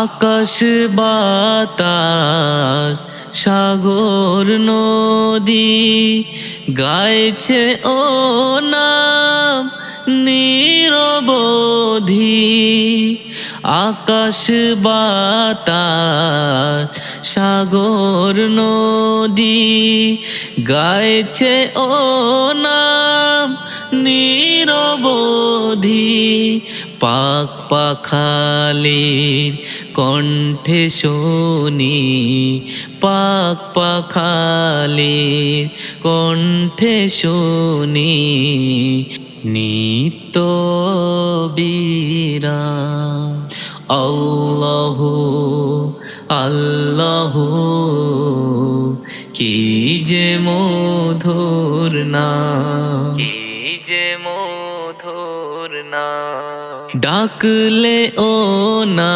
আকাশ বাতাস সাগর নদী গাইছে ও নাম নিরবধি। আকাশ বাতাস সাগর নদী গাইছে ও নাম নিরবধি। পাক পাখালির কণ্ঠে শুনি, পাক পাখালির কণ্ঠে শুনি নিত্য বিরাম। আল্লাহু আল্লাহু কি যে মধুর নাম, কি যে মধুর নাম। ডাকলে ও না